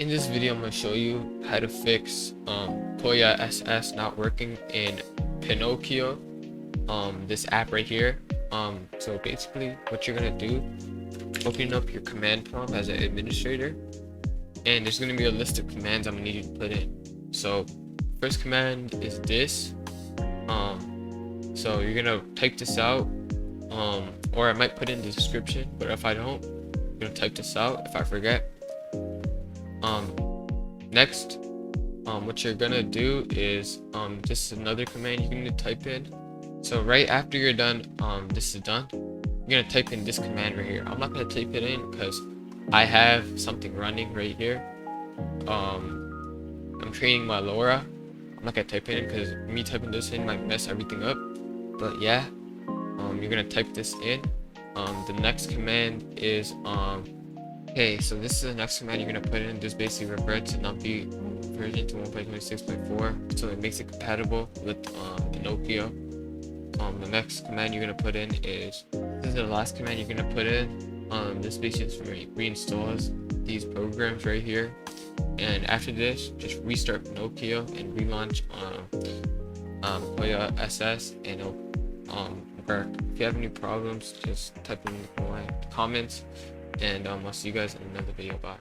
In this video, I'm going to show you how to fix Kohya SS not working in Pinokio, this app right here. So basically what you're going to do, open up your command prompt as an administrator, and there's going to be a list of commands I'm going to need you to put in. So first command is this. So you're going to type this out, or I might put in the description, but if I don't, I'm going to type this out if I forget. Next, what you're gonna do is this is another command you're gonna type in. So right after you're done, this is done, you're gonna type in this command right here. I'm not gonna type it in because I have something running right here. I'm training my LoRa. I'm not gonna type it in because me typing this in might mess everything up. But yeah, you're gonna type this in. The next command is okay, so this is the next command you're gonna put in. Just basically revert to NumPy version to 1.26.4, so it makes it compatible with Pinokio. The next command you're gonna put in is, this is the last command you're gonna put in. This basically reinstalls these programs right here, and after this, just restart Pinokio and relaunch Kohya SS, and it'll work. If you have any problems, just type in the comments. And I'll see you guys in another video. Bye.